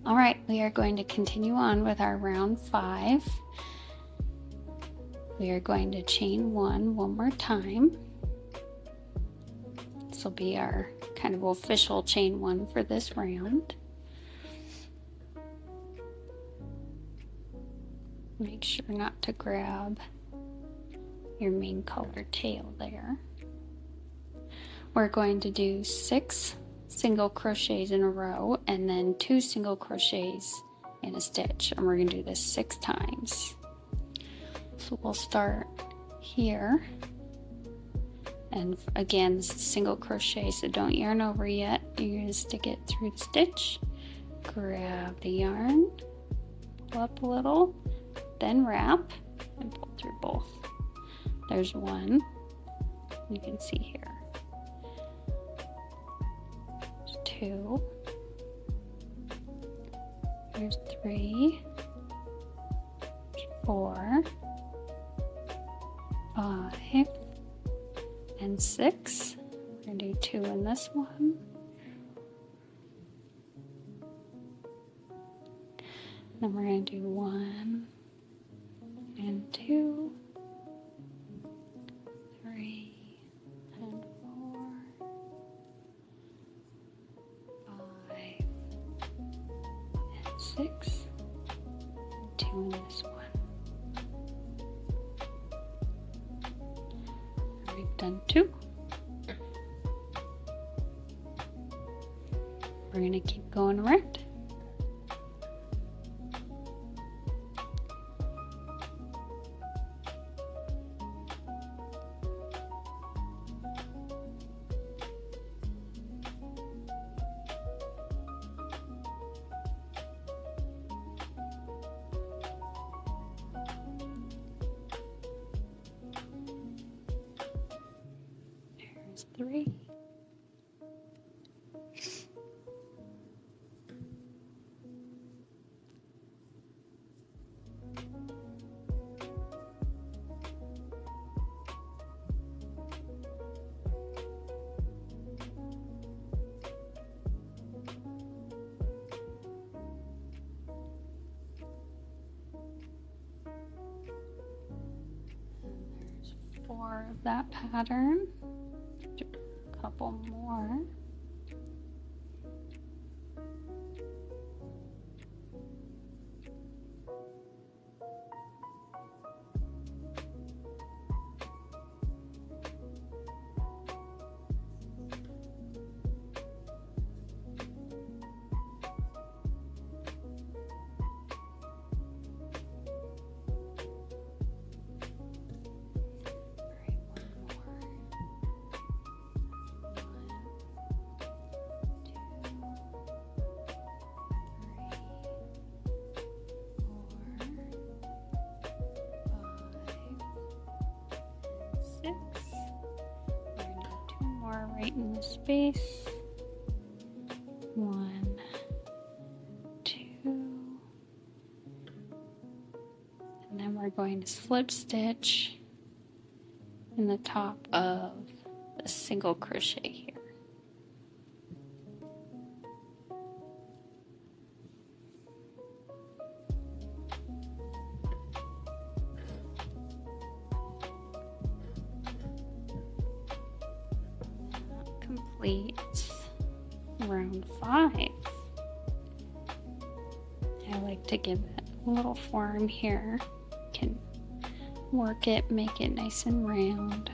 All right, we are going to continue on with our round 5. We are going to chain one more time. This will be our kind of official chain 1 for this round. Make sure not to grab your main color tail there. We're going to do 6 single crochets in a row and then 2 single crochets in a stitch, and we're going to do this 6 times. So we'll start here, and again this is single crochet, so don't yarn over yet. You're going to stick it through the stitch, grab the yarn, pull up a little, then wrap and pull through both. There's one, you can see here. There's 2, there's 3, 4, 5, and 6. We're going to do 2 in this one. Then we're going to do 1 and 2, 3 and 4, 5 and 6, and 2 in this one. We've done 2. We're going to keep going around. There's 3. There's 4 of that pattern. Do a couple more. Right in the space. 1, 2, and then we're going to slip stitch in the top of the single crochet here. Complete round 5. I like to give it a little form here. You can work it, make it nice and round.